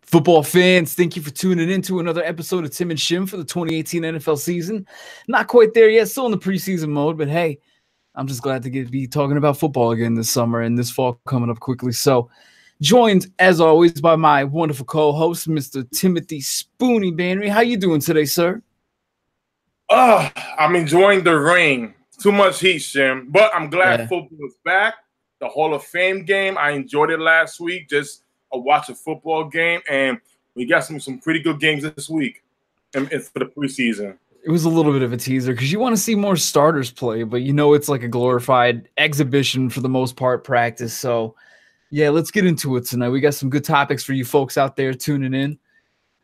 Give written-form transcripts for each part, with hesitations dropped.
Football fans, thank you for tuning in to another episode of Tim and Shim for the 2018 NFL season. Not quite there yet, still in the preseason mode, but hey, I'm just glad to be talking about football again this summer and this fall coming up quickly. So, joined as always by my wonderful co-host, Mr. Timothy Spoonie Bannery. How you doing today, sir? I'm enjoying the rain. Too much heat, Shim, but I'm glad football is back. The Hall of Fame game, I enjoyed it last week. Just watch a football game, and we got some pretty good games this week and for the preseason. It was a little bit of a teaser because you want to see more starters play, but you know it's like a glorified exhibition for the most part, practice. So, yeah, let's get into it tonight. We got some good topics for you folks out there tuning in.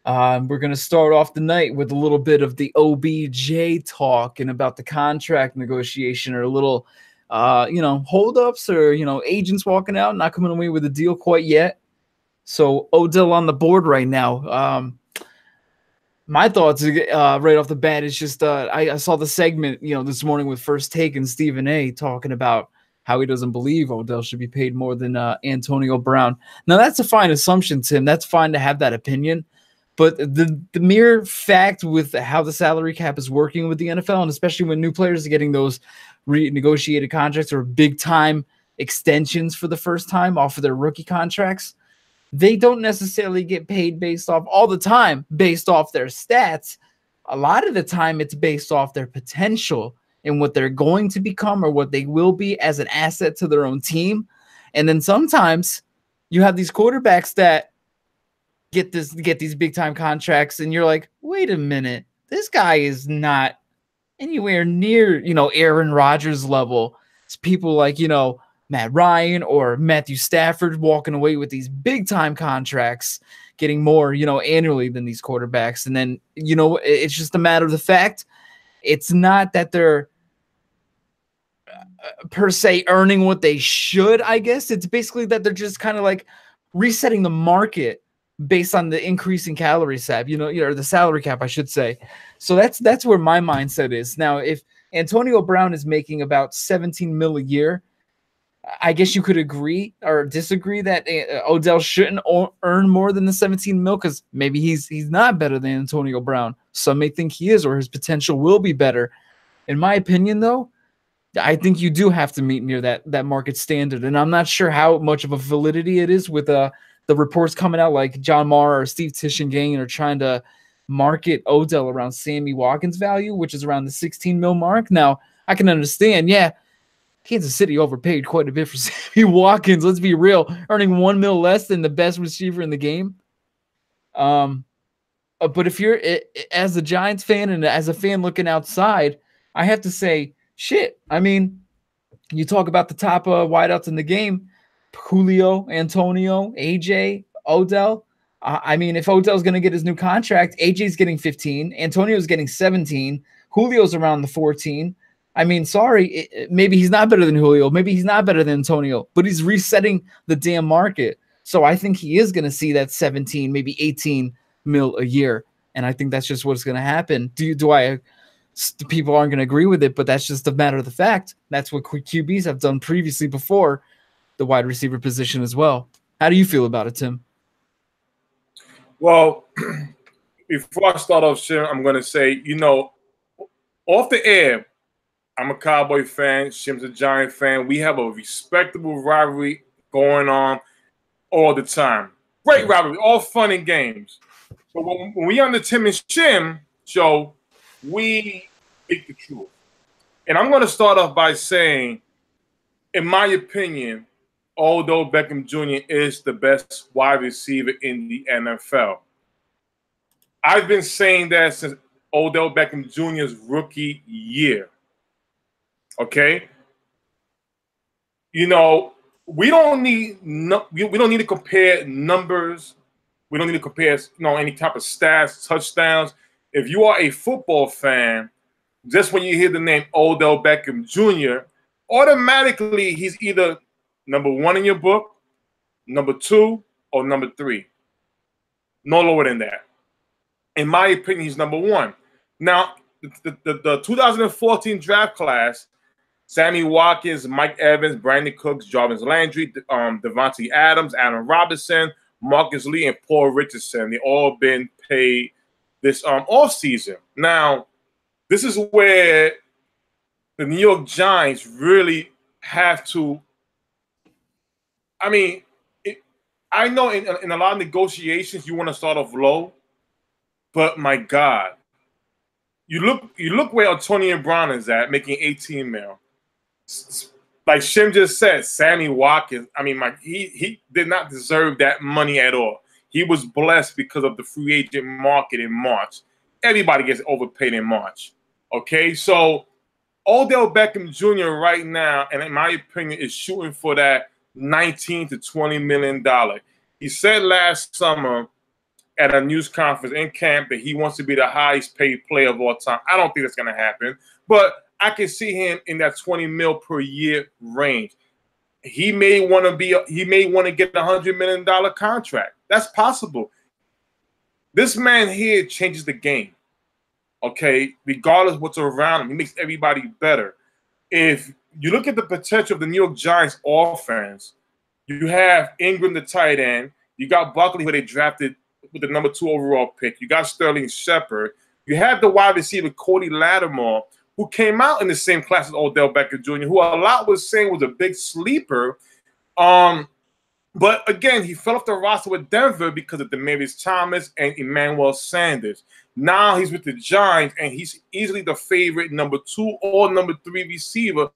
We're going to start off the night with a little bit of the OBJ talk and about the contract negotiation or a little, holdups or, agents walking out, not coming away with a deal quite yet. So Odell on the board right now. My thoughts right off the bat is just I saw the segment, this morning with First Take and Stephen A. talking about how he doesn't believe Odell should be paid more than Antonio Brown. Now, that's a fine assumption, Tim. That's fine to have that opinion. But the mere fact with how the salary cap is working with the NFL, and especially when new players are getting those renegotiated contracts or big-time extensions for the first time off of their rookie contracts, they don't necessarily get paid based off all the time, based off their stats. A lot of the time, it's based off their potential and what they're going to become or what they will be as an asset to their own team. And then sometimes you have these quarterbacks that get these big time contracts, and you're like, wait a minute, this guy is not anywhere near, Aaron Rodgers level. It's people like, Matt Ryan or Matthew Stafford walking away with these big time contracts, getting more, annually than these quarterbacks. And then, it's just a matter of the fact it's not that they're per se earning what they should, I guess. It's basically that they're just kind of like resetting the market based on the increase in calorie cap, or the salary cap, I should say. So that's where my mindset is. Now, if Antonio Brown is making about $17 million a year, I guess you could agree or disagree that Odell shouldn't earn more than the $17 million because maybe he's not better than Antonio Brown. Some may think he is, or his potential will be better. In my opinion, though, I think you do have to meet near that market standard, and I'm not sure how much of a validity it is with the reports coming out like John Mara or Steve Tishangain are trying to market Odell around Sammy Watkins' value, which is around the $16 million mark. Now, I can understand, Kansas City overpaid quite a bit for Sammy Watkins. Let's be real, earning $1 million less than the best receiver in the game. But if you're as a Giants fan and as a fan looking outside, I have to say, shit. I mean, you talk about the top wideouts in the game: Julio, Antonio, AJ, Odell. If Odell's going to get his new contract, AJ's getting 15, Antonio's getting 17, Julio's around the 14. Maybe he's not better than Julio. Maybe he's not better than Antonio, but he's resetting the damn market. So I think he is going to see that 17, maybe 18 mil a year. And I think that's just what's going to happen. People aren't going to agree with it, but that's just a matter of the fact. That's what QBs have done previously before the wide receiver position as well. How do you feel about it, Tim? Well, before I start off, Shim, I'm going to say, off the air, I'm a Cowboy fan. Shim's a Giant fan. We have a respectable rivalry going on all the time. Great rivalry, all fun and games. But when we on the Tim and Shim show, we speak the truth. And I'm going to start off by saying, in my opinion, Odell Beckham Jr. is the best wide receiver in the NFL. I've been saying that since Odell Beckham Jr.'s rookie year. Okay, we don't need to compare numbers. We don't need to compare, any type of stats, touchdowns. If you are a football fan, just when you hear the name Odell Beckham Jr., automatically he's either number one in your book, number two, or number three. No lower than that. In my opinion, he's number one. Now, the 2014 draft class, Sammy Watkins, Mike Evans, Brandon Cooks, Jarvis Landry, Devontae Adams, Allen Robinson, Marcus Lee, and Paul Richardson. They all been paid this offseason. Now, this is where the New York Giants really have to. I mean, I know in a lot of negotiations you want to start off low, but my God, you look where Antonio Brown is at, making 18 mil. Like Shim just said, Sammy Watkins. I mean, he did not deserve that money at all. He was blessed because of the free agent market in March. Everybody gets overpaid in March. Okay, so Odell Beckham Jr. right now, and in my opinion, is shooting for that $19 to $20 million. He said last summer at a news conference in camp that he wants to be the highest paid player of all time. I don't think that's going to happen, but I can see him in that 20 mil per year range. He may want to get a $100 million contract. That's possible. This man here changes the game. Okay, regardless of what's around him, he makes everybody better. If you look at the potential of the New York Giants offense, you have Ingram, the tight end. You got Buckley, who they drafted with the number 2 overall pick. You got Sterling Shepard. You have the wide receiver, Cody Lattimore, who came out in the same class as Odell Beckham Jr., who a lot was saying was a big sleeper. But again, he fell off the roster with Denver because of Demaryius Thomas and Emmanuel Sanders. Now he's with the Giants, and he's easily the favorite number 2 or number 3 receiver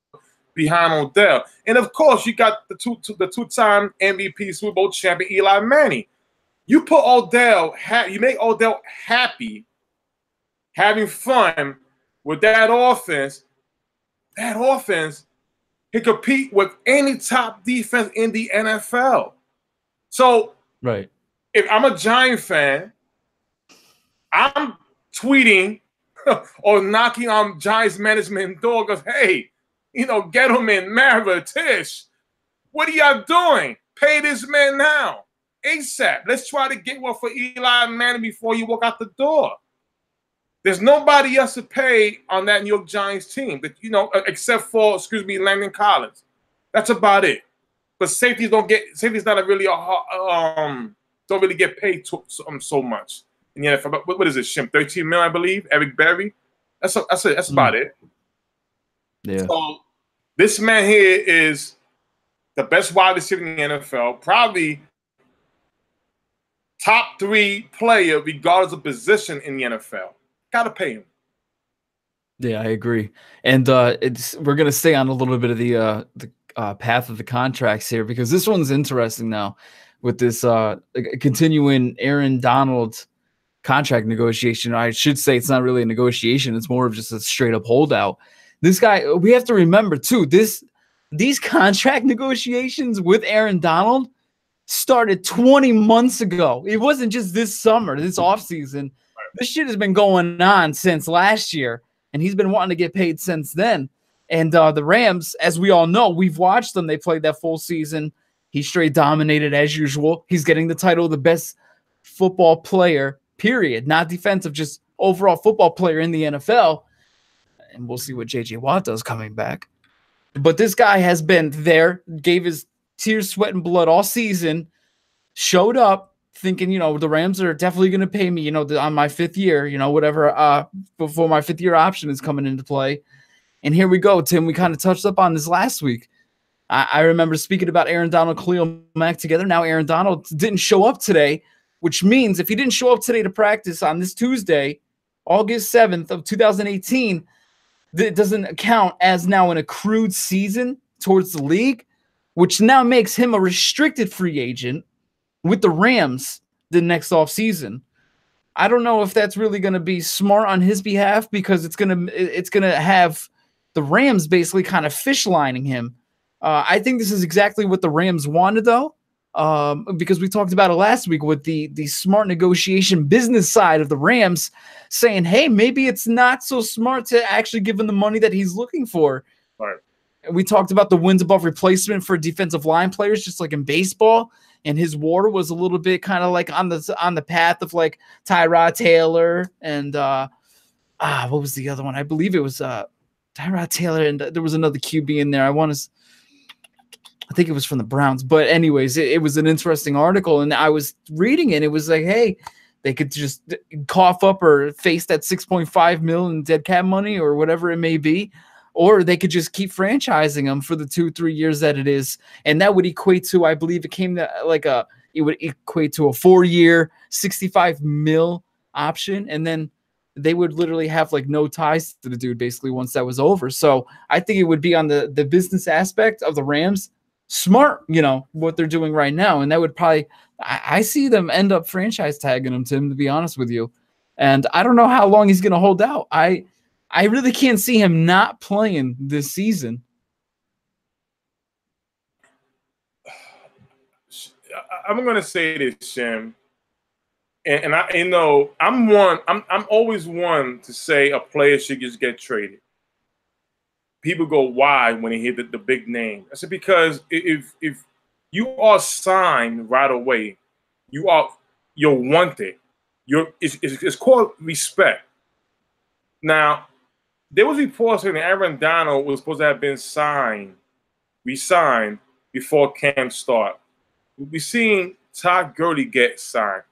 behind Odell. And of course, you got the two-time MVP Super Bowl champion Eli Manning. You put Odell, you make Odell happy, having fun with that offense. That offense can compete with any top defense in the NFL. So, right. If I'm a Giant fan, I'm tweeting or knocking on Giants management door, goes, hey, Gettleman, Mara, Tish, what are y'all doing? Pay this man now, ASAP. Let's try to get one for Eli Manning before you walk out the door. There's nobody else to pay on that New York Giants team, except for, Landon Collins. That's about it. But safeties not really don't really get paid so much in the NFL. What is it, Shim? 13 mil, I believe. Eric Berry. That's about it. Yeah. So this man here is the best wide receiver in the NFL, probably top 3 player regardless of position in the NFL. Gotta pay him. Yeah, I agree. And we're gonna stay on a little bit of the path of the contracts here, because this one's interesting now with this continuing Aaron Donald contract negotiation. I should say it's not really a negotiation; it's more of just a straight up holdout. This guy, we have to remember too, these contract negotiations with Aaron Donald started 20 months ago. It wasn't just this summer, this offseason. This shit has been going on since last year, and he's been wanting to get paid since then. And the Rams, as we all know, we've watched them. They played that full season. He straight dominated as usual. He's getting the title of the best football player, period. Not defensive, just overall football player in the NFL. And we'll see what J.J. Watt does coming back. But this guy has been there, gave his tears, sweat, and blood all season, showed up, thinking, the Rams are definitely going to pay me, on my 5th year, whatever, before my 5th year option is coming into play. And here we go, Tim. We kind of touched up on this last week. I remember speaking about Aaron Donald, Khalil Mack together. Now Aaron Donald didn't show up today, which means if he didn't show up today to practice on this Tuesday, August 7th of 2018, it doesn't count as now an accrued season towards the league, which now makes him a restricted free agent with the Rams the next offseason. I don't know if that's really going to be smart on his behalf, because it's gonna have the Rams basically kind of fish lining him. I think this is exactly what the Rams wanted, though, because we talked about it last week with the smart negotiation business side of the Rams saying, hey, maybe it's not so smart to actually give him the money that he's looking for. Right. We talked about the wins above replacement for defensive line players, just like in baseball. And his WAR was a little bit kind of like on the path of like Tyrod Taylor and what was the other one? I believe it was Tyrod Taylor, and there was another QB in there. I want to I think it was from the Browns. But anyways, it was an interesting article, and I was reading it. It was like, hey, they could just cough up or face that 6.5 million in dead cap money or whatever it may be, or they could just keep franchising them for the 2-3 years that it is, and that would equate to, I believe, it would equate to a 4-year, 65 mil option, and then they would literally have like no ties to the dude basically once that was over. So I think it would be on the business aspect of the Rams. Smart, what they're doing right now. And that would probably, I see them end up franchise tagging him, Tim, to be honest with you. And I don't know how long he's going to hold out. I really can't see him not playing this season. I'm going to say this, Shim. And I'm always one to say a player should just get traded. People go, why, when they hear the big name? I said, because if you are signed right away, you're wanted. It's called respect. Now, there was reports saying that Aaron Donald was supposed to have been re-signed before camp start. We've seen Todd Gurley get signed.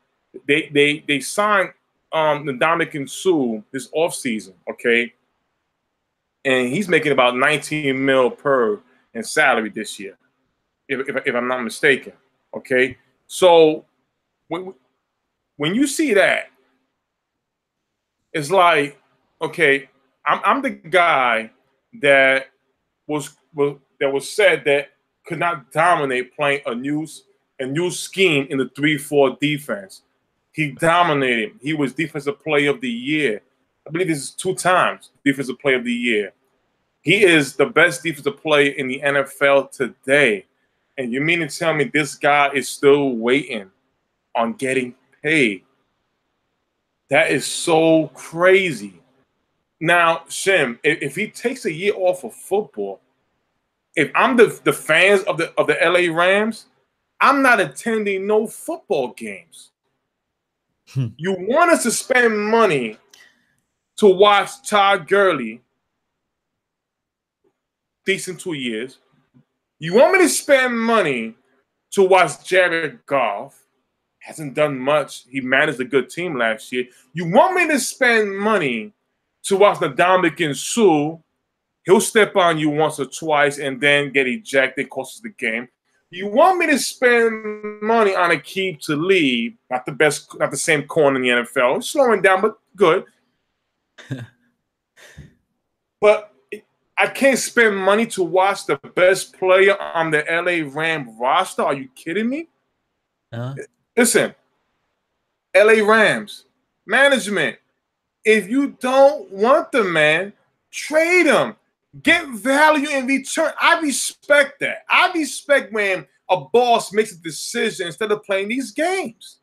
They signed Ndamukong Suh this offseason, okay? And he's making about 19 mil per in salary this year, if I'm not mistaken. Okay, so when you see that, it's like, okay, I'm the guy that was said that could not dominate playing a new scheme in the 3-4 defense. He dominated. He was Defensive Player of the Year. I believe this is 2 times Defensive Player of the Year. He is the best defensive player in the NFL today. And you mean to tell me this guy is still waiting on getting paid? That is so crazy. Now, Shim, if he takes a year off of football, if I'm the fans of the LA Rams, I'm not attending no football games. You want us to spend money to watch Todd Gurley, decent 2 years. You want me to spend money to watch Jared Goff, hasn't done much. He managed a good team last year. You want me to spend money to watch Ndamukong Suh? He'll step on you once or twice and then get ejected, costs the game. You want me to spend money on Aqib Talib, not the same corner in the NFL, slowing down, but good. But I can't spend money to watch the best player on the LA Ram roster. Are you kidding me? Listen, LA Rams management, if you don't want the man, trade him. Get value in return. I respect that. I respect when a boss makes a decision instead of playing these games.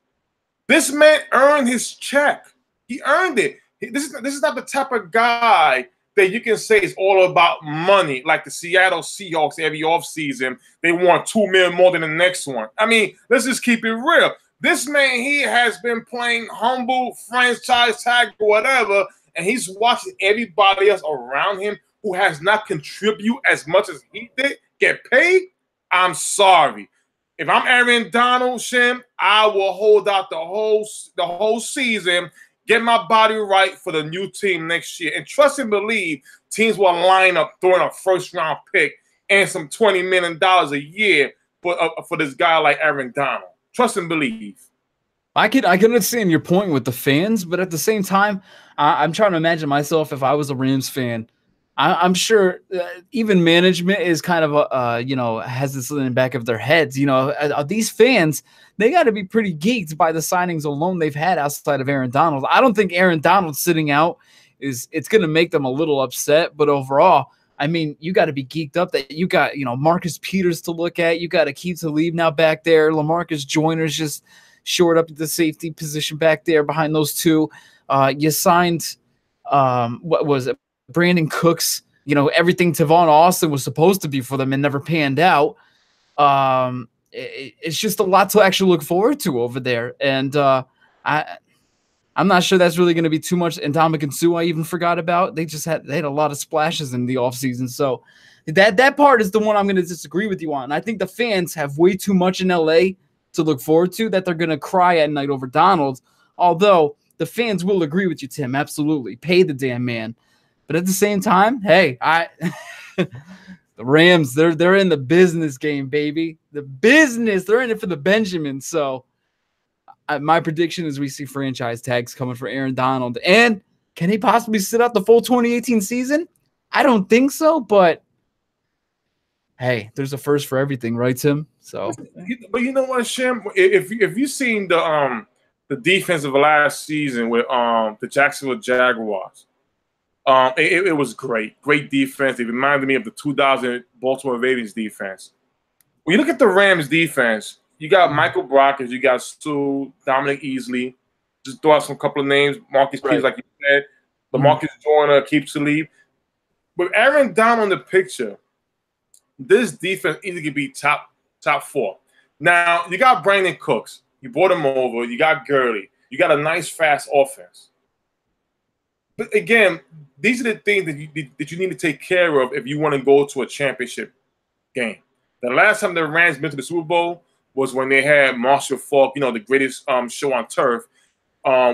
This man earned his check. He earned it. This is not the type of guy that you can say is all about money, like the Seattle Seahawks every offseason. They want $2 million more than the next one. I mean, let's just keep it real. This man, he has been playing humble, franchise tag, or whatever, and he's watching everybody else around him who has not contributed as much as he did get paid. I'm sorry. If I'm Aaron Donald, Shim, I will hold out the whole season, get my body right for the new team next year. And trust and believe teams will line up throwing a first-round pick and some $20 million a year for this guy like Aaron Donald. Trust and believe. I can understand your point with the fans, but at the same time, I'm trying to imagine myself if I was a Rams fan. I'm sure even management is kind of has this in the back of their heads. These fans, they got to be pretty geeked by the signings alone they've had outside of Aaron Donald. I don't think Aaron Donald sitting out it's going to make them a little upset, but overall, I mean, you got to be geeked up that you got Marcus Peters to look at. You got Aqib Talib now back there. LaMarcus Joyner's just shored up at the safety position back there behind those two. You signed what was it? Brandon Cooks, everything Tavon Austin was supposed to be for them and never panned out. It's just a lot to actually look forward to over there. And I'm not sure that's really going to be too much. And Ndamukong Suh, I even forgot about. They had a lot of splashes in the offseason. So that part is the one I'm going to disagree with you on. I think the fans have way too much in LA to look forward to that they're going to cry at night over Donald. Although the fans will agree with you, Tim. Absolutely. Pay the damn man. But at the same time, hey, the Rams, they're in the business game, baby. The business. They're in it for the Benjamins. So my prediction is we see franchise tags coming for Aaron Donald. And can he possibly sit out the full 2018 season? I don't think so, but hey, there's a first for everything, right, Tim? So, but you know what, Shim? If you've seen the defense of last season with the Jacksonville Jaguars, it was great defense. It reminded me of the 2000 Baltimore Ravens defense. When you look at the Rams defense, you got Michael Brockers, you got Sue, Dominic Easley. Just throw out some couple of names. Marcus Peters, like you said. LaMarcus Joyner, Keep Talib. With Aaron Donald in the picture, this defense easily could be top 4. Now, you got Brandon Cooks. You brought him over. You got Gurley. You got a nice, fast offense. But again, these are the things that you need to take care of if you want to go to a championship game. The last time the Rams been to the Super Bowl was when they had Marshall Faulk, the greatest show on turf,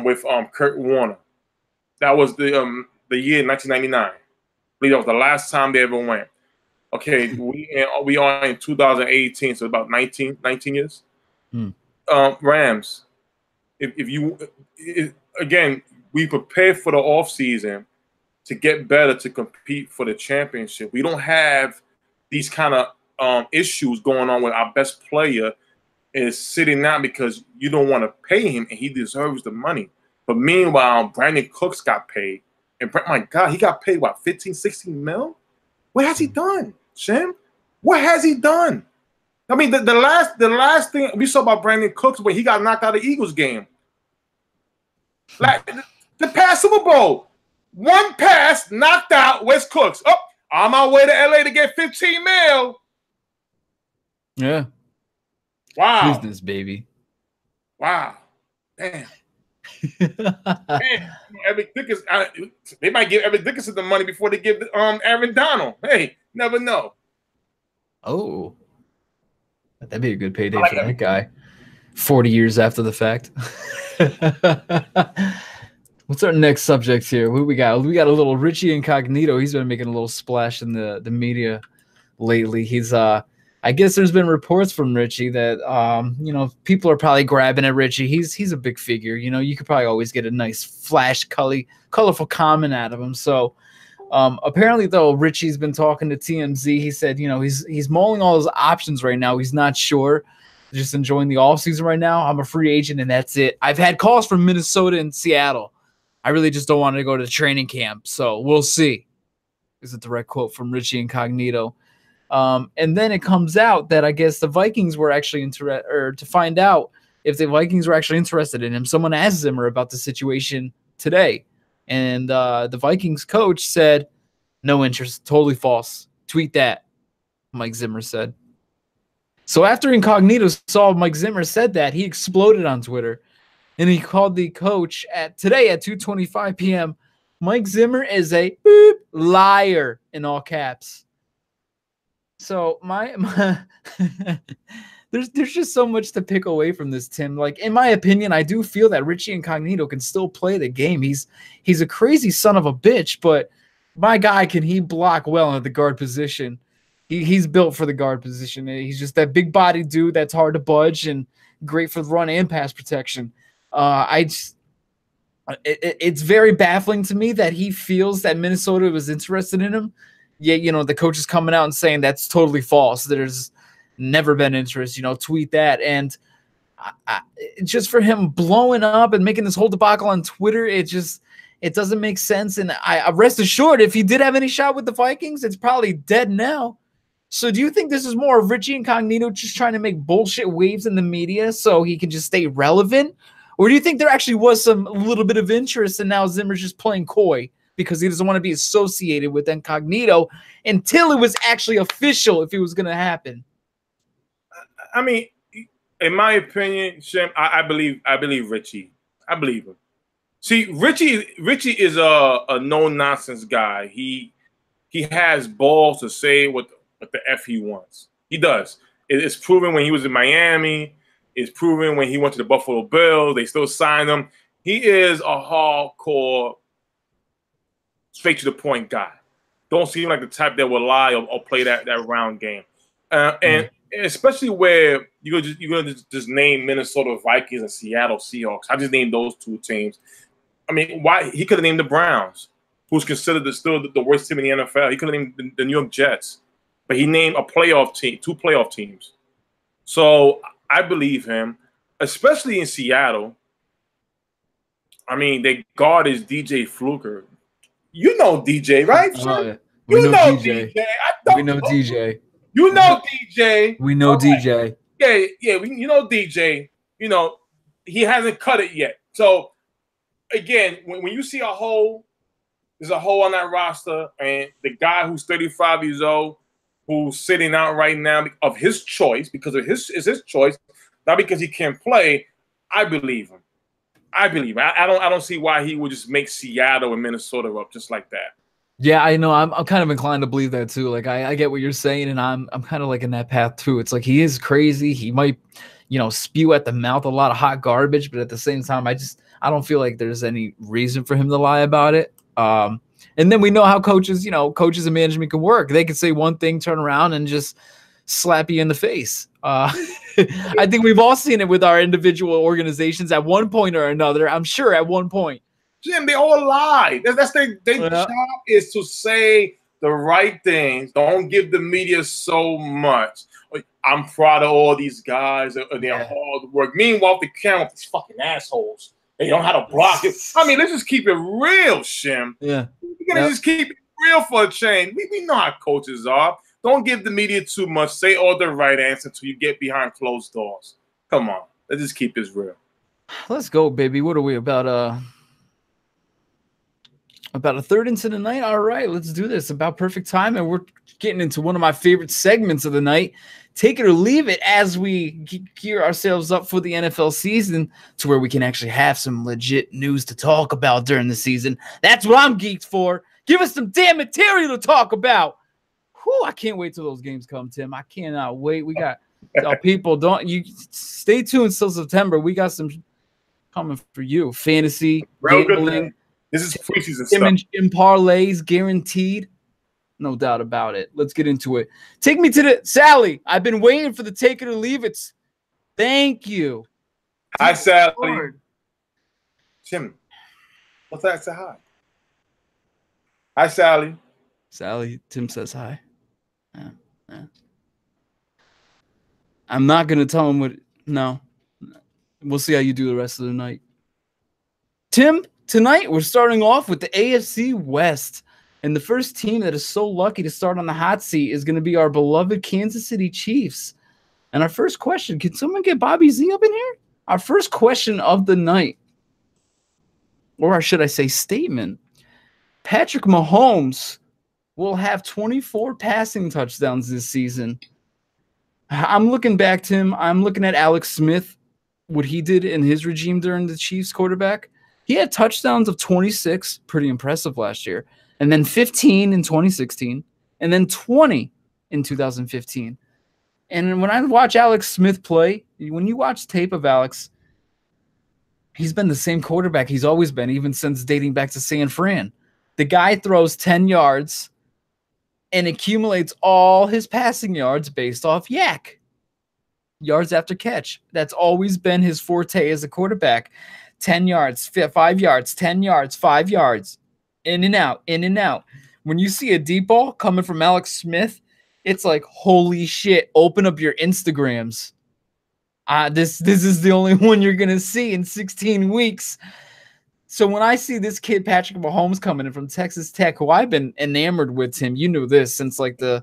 with Kurt Warner. That was the year 1999. I believe that was the last time they ever went. Okay, we are in 2018, so about 19 years. Rams, again, we prepare for the offseason to get better to compete for the championship. We don't have these kind of issues going on with our best player is sitting out because you don't want to pay him and he deserves the money. But meanwhile, Brandon Cooks got paid. And my God, he got paid, what, 15, 16 mil? What has he done, Shim? What has he done? I mean, the last thing we saw about Brandon Cooks when he got knocked out of the Eagles game. Like the past Super Bowl. One pass, knocked out, where's Cooks? Oh, on my way to LA to get 15 mil. Yeah. Wow. Business, baby. Wow. Damn. Man, Eric Dickerson, they might give Eric Dickerson the money before they give Aaron Donald. Hey, never know. Oh. That'd be a good payday for that guy. 40 years after the fact. What's our next subject here? What we got? We got a little Richie Incognito. He's been making a little splash in the media lately. He's I guess there's been reports from Richie that people are probably grabbing at Richie. He's a big figure. You could probably always get a nice flash colorful comment out of him. So apparently though, Richie's been talking to TMZ. He said, he's mulling all his options right now. He's not sure. Just enjoying the offseason right now. I'm a free agent and that's it. I've had calls from Minnesota and Seattle. I really just don't want to go to training camp. So we'll see. Is a direct quote from Richie Incognito. And then it comes out that I guess the Vikings were actually to find out if the Vikings were actually interested in him. Someone asked Zimmer about the situation today. And the Vikings coach said, no interest, totally false. Tweet that, Mike Zimmer said. So after Incognito saw Mike Zimmer said that, he exploded on Twitter. And he called the coach today at 2:25 p.m. Mike Zimmer is a liar in all caps. So there's just so much to pick away from this, Tim. Like, in my opinion, I do feel that Richie Incognito can still play the game. He's a crazy son of a bitch, but my guy, can he block well at the guard position? He's built for the guard position. He's just that big body dude that's hard to budge and great for the run and pass protection. It's very baffling to me that he feels that Minnesota was interested in him. Yet, the coach is coming out and saying that's totally false. There's never been interest, tweet that. And just for him blowing up and making this whole debacle on Twitter, it doesn't make sense. And I rest assured, if he did have any shot with the Vikings, it's probably dead now. So do you think this is more of Richie Incognito just trying to make bullshit waves in the media so he can just stay relevant? Or do you think there actually was a little bit of interest and now Zimmer's just playing coy because he doesn't want to be associated with Incognito until it was actually official if it was going to happen? I mean, in my opinion, Shim, I believe Richie. I believe him. See, Richie is a no nonsense guy. He has balls to say what the f he wants. He does. It's proven when he was in Miami. It's proven when he went to the Buffalo Bills. They still signed him. He is a hardcore, straight to the point guy. Don't seem like the type that will lie or play that round game. And especially where you're gonna just name Minnesota Vikings and Seattle Seahawks. I just named those two teams. I mean, why he could have named the Browns, who's considered still the worst team in the NFL. He could have named the New York Jets, but he named a playoff team, 2 playoff teams. So I believe him, especially in Seattle. I mean, their guard is DJ Fluker. You know DJ, right? We know DJ. We know DJ. You know DJ. We know DJ. Yeah. You know DJ. You know, he hasn't cut it yet. So, again, when you see a hole, there's a hole on that roster, and the guy who's 35 years old, who's sitting out right now of his choice, because it's his choice, not because he can't play, I believe him. I don't see why he would just make Seattle and Minnesota up just like that. Yeah, I know. I'm kind of inclined to believe that too. Like I get what you're saying, and I'm kind of like in that path too. It's like he is crazy. He might, spew at the mouth a lot of hot garbage, but at the same time, I don't feel like there's any reason for him to lie about it. And then we know how coaches and management can work. They can say one thing, turn around, and just slap you in the face. I think we've all seen it with our individual organizations at one point or another. I'm sure at one point. Jim, they all lie. That's their job, is to say the right things. Don't give the media so much. I'm proud of all these guys. They're hard work. Meanwhile, the camera with these fucking assholes. They don't know how to block it. I mean, let's just keep it real, Shim. Yeah. We're going to just keep it real for a change. We know how coaches are. Don't give the media too much. Say all the right answer until you get behind closed doors. Come on. Let's just keep this real. Let's go, baby. What are we about a third into the night? All right, let's do this. About perfect time, and we're getting into one of my favorite segments of the night. Take it or leave it, as we gear ourselves up for the NFL season to where we can actually have some legit news to talk about during the season. That's what I'm geeked for. Give us some damn material to talk about. Whew, I can't wait till those games come, Tim. I cannot wait. We got people. You stay tuned till September. We got some coming for you. Fantasy, gambling. This is preseason stuff. In parlays, guaranteed. No doubt about it. Let's get into it. Take me to the Sally. I've been waiting for the take it or leave it. Thank you. Hi, Sally. Tim, what's that? Say hi. Hi, Sally. Sally. Tim says hi. I'm not gonna tell him what. No. We'll see how you do the rest of the night. Tim, tonight we're starting off with the AFC West. And the first team that is so lucky to start on the hot seat is going to be our beloved Kansas City Chiefs. And our first question, can someone get Bobby Z up in here? Our first question of the night, or should I say statement, Patrick Mahomes will have 24 passing touchdowns this season. I'm looking back, Tim. I'm looking at Alex Smith, what he did in his regime during the Chiefs quarterback. He had touchdowns of 26, pretty impressive last year. And then 15 in 2016, and then 20 in 2015. And when I watch Alex Smith play, when you watch tape of Alex, he's been the same quarterback he's always been, even since dating back to San Fran. The guy throws 10 yards and accumulates all his passing yards based off yards after catch. That's always been his forte as a quarterback. 10 yards, 5 yards, 10 yards, 5 yards. In and out, in and out. When you see a deep ball coming from Alex Smith, it's like, holy shit, open up your Instagrams. This is the only one you're going to see in 16 weeks. So when I see this kid, Patrick Mahomes, coming in from Texas Tech, who I've been enamored with him, you knew this since like the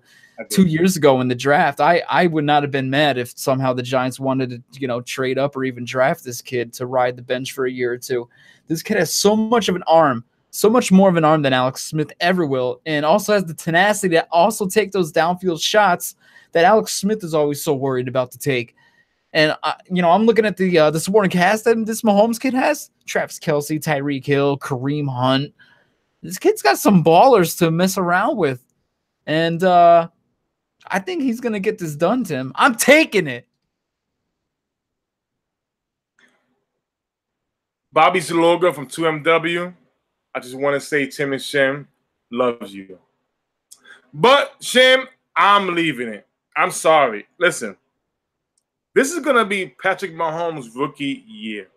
2 years ago in the draft, I would not have been mad if somehow the Giants wanted to, trade up or even draft this kid to ride the bench for a year or two. This kid has so much of an arm. So much more of an arm than Alex Smith ever will, and also has the tenacity to also take those downfield shots that Alex Smith is always so worried about to take. And I'm looking at the supporting cast that this Mahomes kid has: Travis Kelce, Tyreek Hill, Kareem Hunt. This kid's got some ballers to mess around with, and I think he's gonna get this done, Tim. I'm taking it. Bobby Zaloga from 2MW. I just want to say Tim and Shim loves you. But, Shim, I'm leaving it. I'm sorry. Listen, this is going to be Patrick Mahomes' rookie year.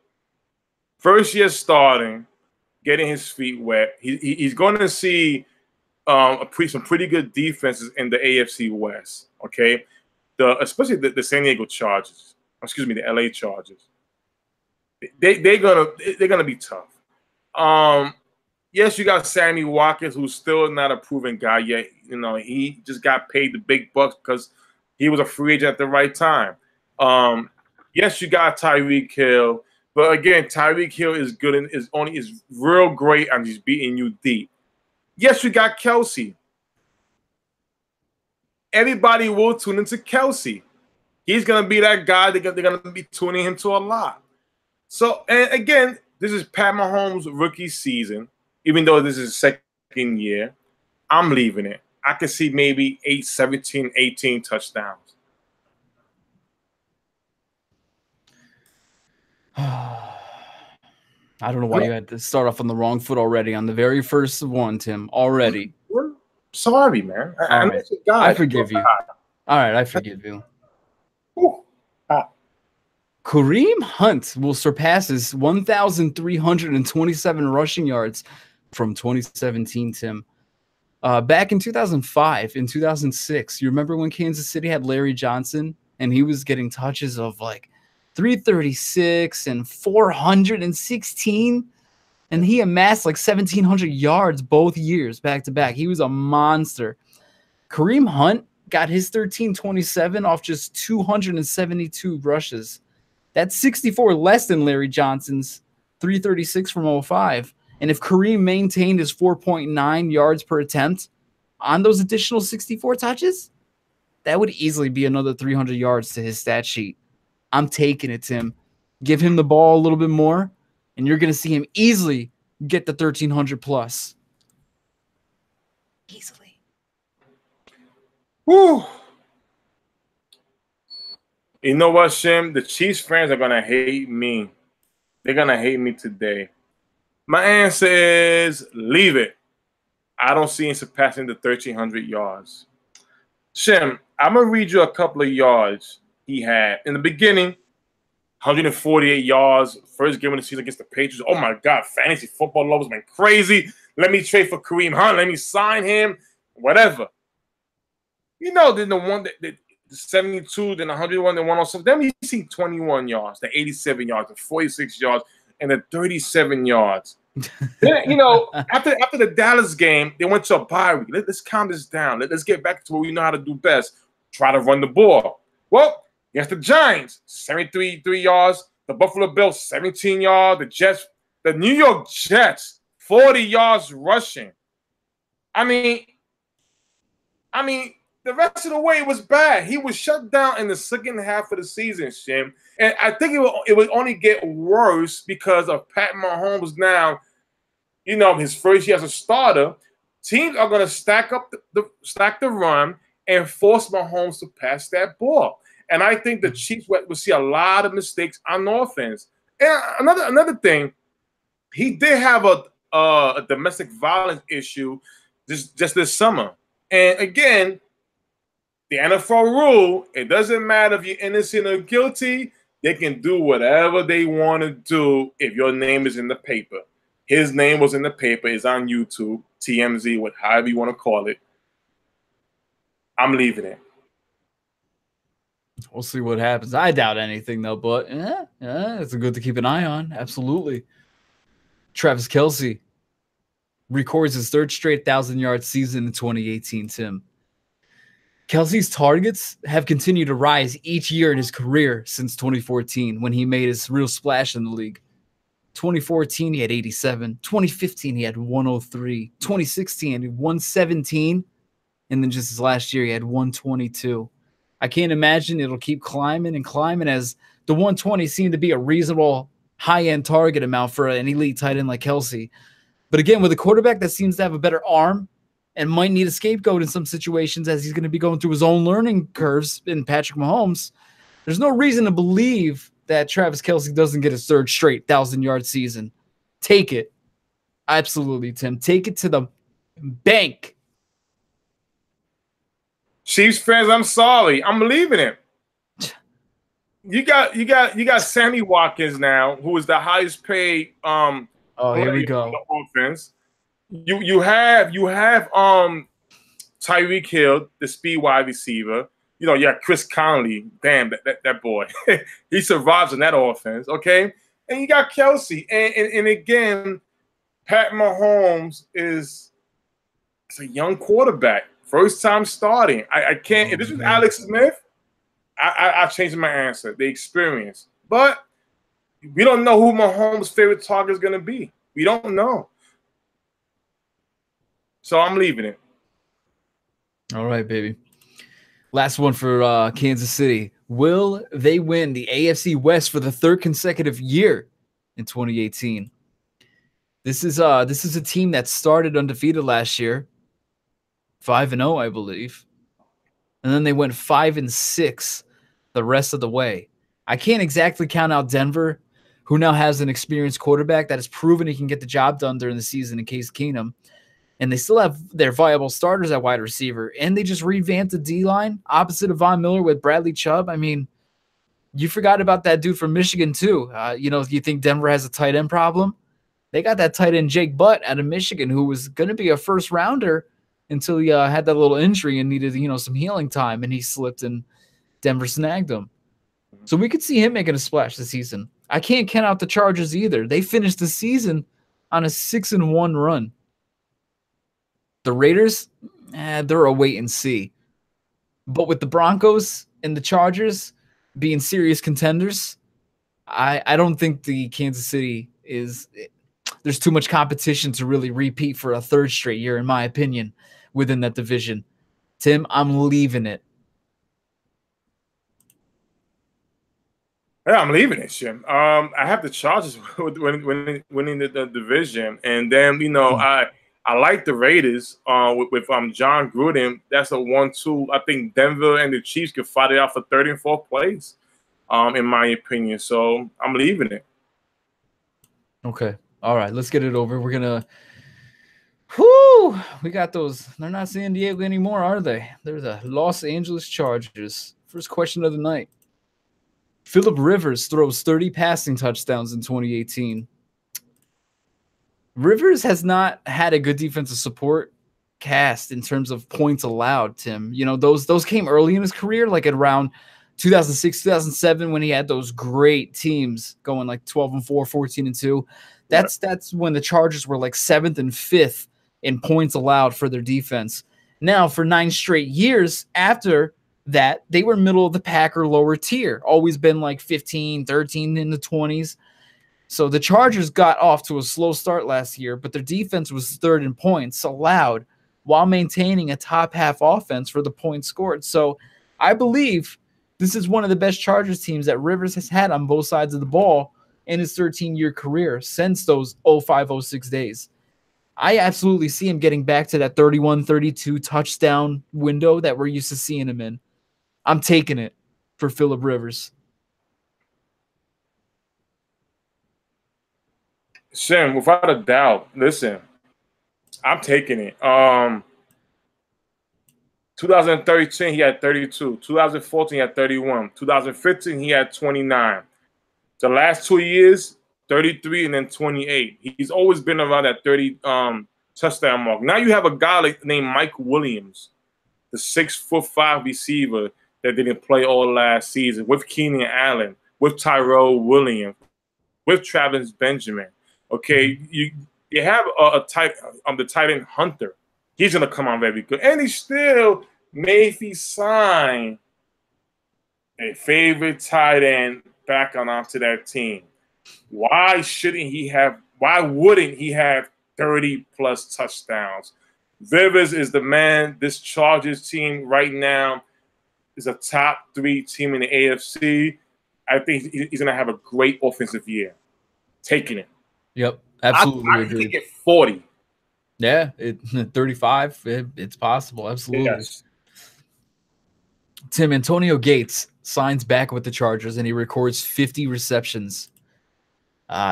First year starting, getting his feet wet. He's going to see some pretty good defenses in the AFC West, okay? Especially the San Diego Chargers. Excuse me, the LA Chargers. They're gonna be tough. Yes, you got Sammy Watkins, who's still not a proven guy yet. He just got paid the big bucks because he was a free agent at the right time. Yes, you got Tyreek Hill, but again, Tyreek Hill is good and is real great and he's beating you deep. Yes, you got Kelce. Everybody will tune into Kelce. He's gonna be that guy. They're gonna be tuning him to a lot. So, and again, this is Pat Mahomes' rookie season. Even though this is his second year, I'm leaving it. I could see maybe 17, 18 touchdowns. I don't know why you had to start off on the wrong foot already on the very first one, Tim. Already. Sorry, man. I forgive you. All right, I forgive you. Kareem Hunt will surpass his 1,327 rushing yards from 2017, Tim. Back in 2005, in 2006, you remember when Kansas City had Larry Johnson and he was getting touches of like 336 and 416, and he amassed like 1,700 yards both years back to back. He was a monster. Kareem Hunt got his 1,327 off just 272 rushes. That's 64 less than Larry Johnson's 336 from 05. And if Kareem maintained his 4.9 yards per attempt on those additional 64 touches, that would easily be another 300 yards to his stat sheet. I'm taking it, Tim. Give him the ball a little bit more, and you're going to see him easily get the 1,300 plus. Easily. Whew. You know what, Shim? The Chiefs fans are going to hate me. They're going to hate me today. My answer is leave it. I don't see him surpassing the 1,300 yards. Shim, I'm going to read you a couple of yards he had. In the beginning, 148 yards, first game of the season against the Patriots. Oh, my God, fantasy football lovers went crazy. Let me trade for Kareem Hunt. Let me sign him, whatever. You know, then the one that the 72, then 101, then 107. Then we see 21 yards, the 87 yards, the 46 yards, and the 37 yards. Then, after the Dallas game, they went to a bye week. Let's calm this down. Let's get back to what we know how to do best. Try to run the ball. Well, against the Giants, 73 yards. The Buffalo Bills, 17 yards. The New York Jets, 40 yards rushing. I mean, the rest of the way was bad. He was shut down in the second half of the season, Shim. And I think it would only get worse because of Pat Mahomes now. His first year as a starter, teams are going to stack the run and force Mahomes to pass that ball. And I think the Chiefs will see a lot of mistakes on offense. And another thing, he did have a domestic violence issue just this summer. And again, the NFL rule, it doesn't matter if you're innocent or guilty. They can do whatever they want to do if your name is in the paper. His name was in the paper. It's on YouTube, TMZ, however you want to call it. I'm leaving it. We'll see what happens. I doubt anything, though, but it's good to keep an eye on. Absolutely. Travis Kelce records his third straight 1,000-yard season in 2018, Tim. Kelce's targets have continued to rise each year in his career since 2014 when he made his real splash in the league. 2014, he had 87. 2015, he had 103. 2016, he had 117. And then just his last year, he had 122. I can't imagine it'll keep climbing and climbing, as the 120 seemed to be a reasonable high-end target amount for an elite tight end like Kelce. But again, with a quarterback that seems to have a better arm and might need a scapegoat in some situations, as he's going to be going through his own learning curves in Patrick Mahomes, there's no reason to believe that Travis Kelce doesn't get his third straight 1,000-yard season. Take it. Absolutely, Tim. Take it to the bank. Chiefs fans, I'm sorry. I'm leaving it. You got Sammy Watkins now, who is the highest paid Here we go. offense. You have Tyreek Hill, the speed wide receiver. You know, yeah, Chris Conley. Damn, that boy. He survives in that offense, okay? And you got Kelce. And again, Pat Mahomes is a young quarterback. First time starting. I can't. If this was Alex Smith, I changed my answer. The experience. But we don't know who Mahomes' favorite target is going to be. We don't know. So I'm leaving it. All right, baby. Last one for Kansas City. Will they win the AFC West for the third consecutive year in 2018? This is a team that started undefeated last year, 5-0, I believe, and then they went 5-6 the rest of the way. I can't exactly count out Denver, who now has an experienced quarterback that has proven he can get the job done during the season in Case Keenum. And they still have their viable starters at wide receiver. And they just revamped the D-line opposite of Von Miller with Bradley Chubb. I mean, you forgot about that dude from Michigan too. You think Denver has a tight end problem? They got that tight end Jake Butt out of Michigan, who was going to be a first rounder until he had that little injury and needed, some healing time, and he slipped and Denver snagged him. So we could see him making a splash this season. I can't count out the Chargers either. They finished the season on a 6-1 run. The Raiders, they're a wait and see. But with the Broncos and the Chargers being serious contenders, I don't think the Kansas City there's too much competition to really repeat for a third straight year, in my opinion, within that division. Tim, I'm leaving it. Yeah, I'm leaving it, Shim. I have the Chargers winning the division, and then I like the Raiders with John Gruden. That's a 1-2. I think Denver and the Chiefs could fight it out for third and fourth place, in my opinion. So I'm leaving it. Okay. All right. Let's get it over. We're going to we got those. They're not San Diego anymore, are they? They're the Los Angeles Chargers. First question of the night. Phillip Rivers throws 30 passing touchdowns in 2018. Rivers has not had a good defensive support cast in terms of points allowed, Tim. Those came early in his career, like at around 2006, 2007, when he had those great teams going like 12-4, 14-2. That's when the Chargers were like 7th and 5th in points allowed for their defense. Now, for 9 straight years after that, they were middle of the pack or lower tier, always been like 15, 13 in the 20s. So the Chargers got off to a slow start last year, but their defense was third in points allowed while maintaining a top half offense for the points scored. So I believe this is one of the best Chargers teams that Rivers has had on both sides of the ball in his 13-year career since those 05-06 days. I absolutely see him getting back to that 31-32 touchdown window that we're used to seeing him in. I'm taking it for Phillip Rivers. Shim, without a doubt. Listen, I'm taking it. 2013, he had 32. 2014, he had 31. 2015, he had 29. The last 2 years, 33 and then 28. He's always been around that 30 touchdown mark. Now you have a guy named Mike Williams, the 6'5" receiver that didn't play all last season, with Keenan Allen, with Tyrell Williams, with Travis Benjamin. Okay, you have the tight end Hunter. He's gonna come on very good, and he still maybe sign a favorite tight end back onto that team. Why wouldn't he have 30+ touchdowns? Rivers is the man. This Chargers team right now, is a top 3 team in the AFC. I think he's going to have a great offensive year. Taking it. Yep, absolutely I agree. think get 40. Yeah, 35. It's possible. Absolutely. Yes. Tim, Antonio Gates signs back with the Chargers and he records 50 receptions.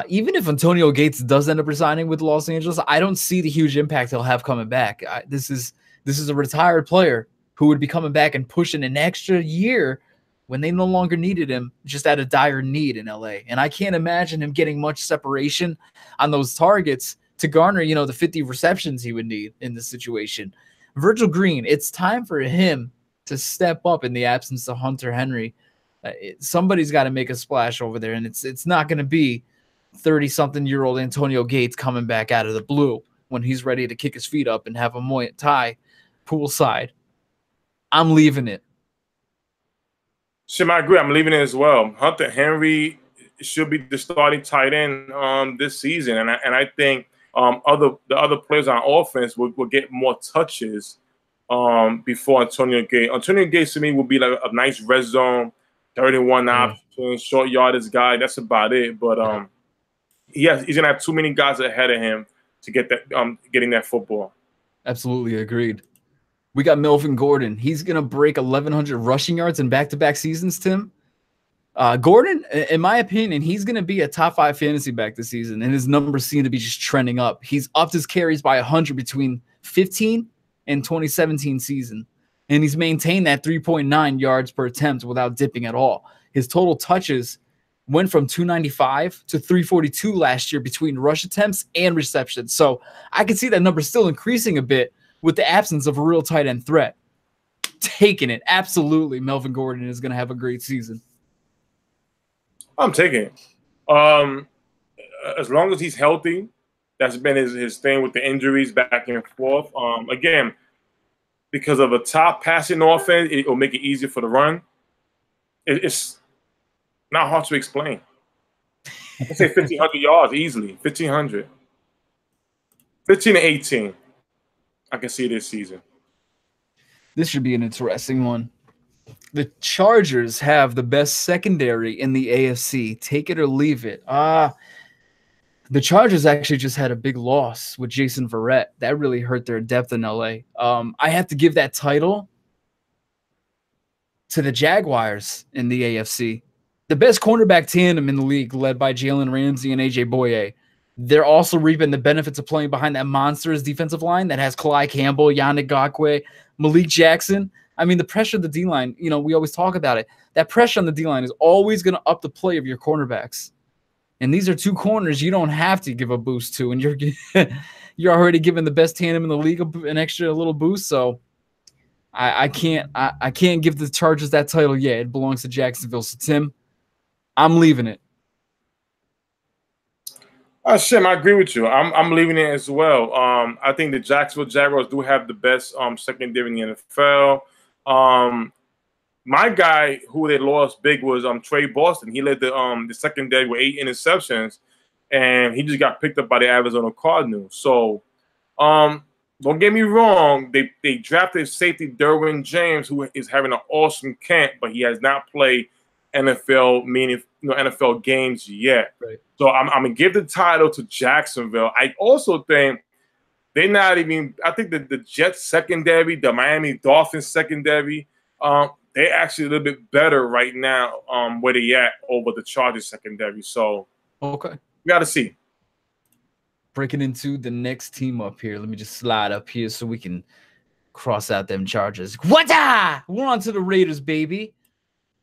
Even if Antonio Gates does end up resigning with Los Angeles, I don't see the huge impact he'll have coming back. This is a retired player who would be coming back and pushing an extra year when they no longer needed him, just at a dire need in LA. And I can't imagine him getting much separation on those targets to garner, the 50 receptions he would need in this situation. Virgil Green, it's time for him to step up in the absence of Hunter Henry. Somebody's got to make a splash over there, and it's not going to be 30-something-year-old Antonio Gates coming back out of the blue when he's ready to kick his feet up and have a Muay Thai poolside. I'm leaving it. Shim, I agree. I'm leaving it as well. Hunter Henry should be the starting tight end this season, and I think the other players on offense will get more touches before Antonio Gates. Antonio Gates to me will be like a nice red zone, 31 option, short yardage guy. That's about it. But he's gonna have too many guys ahead of him to get that getting that football. Absolutely agreed. We got Melvin Gordon. He's going to break 1,100 rushing yards in back-to-back seasons, Tim. Gordon, in my opinion, he's going to be a top 5 fantasy back this season, and his numbers seem to be just trending up. He's upped his carries by 100 between 15 and 2017 season, and he's maintained that 3.9 yards per attempt without dipping at all. His total touches went from 295 to 342 last year between rush attempts and receptions. So I can see that number still increasing a bit with the absence of a real tight end threat. Taking it. Absolutely. Melvin Gordon is going to have a great season. I'm taking it. As long as he's healthy, that's been his thing with the injuries back and forth. Again, because of a top passing offense, it will make it easier for the run. It's not hard to explain. I can say 1,500 yards easily. 1,500. 15 to 18. I can see this season. This should be an interesting one. The Chargers have the best secondary in the AFC. Take it or leave it. The Chargers actually just had a big loss with Jason Verrett. That really hurt their depth in LA. I have to give that title to the Jaguars in the AFC. The best cornerback tandem in the league, led by Jalen Ramsey and AJ Boye. They're also reaping the benefits of playing behind that monstrous defensive line that has Kalai Campbell, Yannick Ngakoue, Malik Jackson. I mean, the pressure of the D-line, we always talk about it. That pressure on the D-line is always going to up the play of your cornerbacks. And these are two corners you don't have to give a boost to. And you're already giving the best tandem in the league an extra little boost. So I can't give the Chargers that title yet. It belongs to Jacksonville. So, Tim, I'm leaving it. Shim, I agree with you. I'm leaving it as well. I think the Jacksonville Jaguars do have the best secondary in the NFL. My guy who they lost big was Trey Boston. He led the secondary with 8 interceptions, and he just got picked up by the Arizona Cardinals. So don't get me wrong. They drafted safety Derwin James, who is having an awesome camp, but he has not played NFL games yet. Right. So I'm gonna give the title to Jacksonville. I also think they're not even. I think the Jets secondary, the Miami Dolphins secondary, they're actually a little bit better right now. Where they at over the Chargers secondary. So okay, we got to see. Breaking into the next team up here. Let me just slide up here so we can cross out them Chargers. What-a! We're on to the Raiders, baby.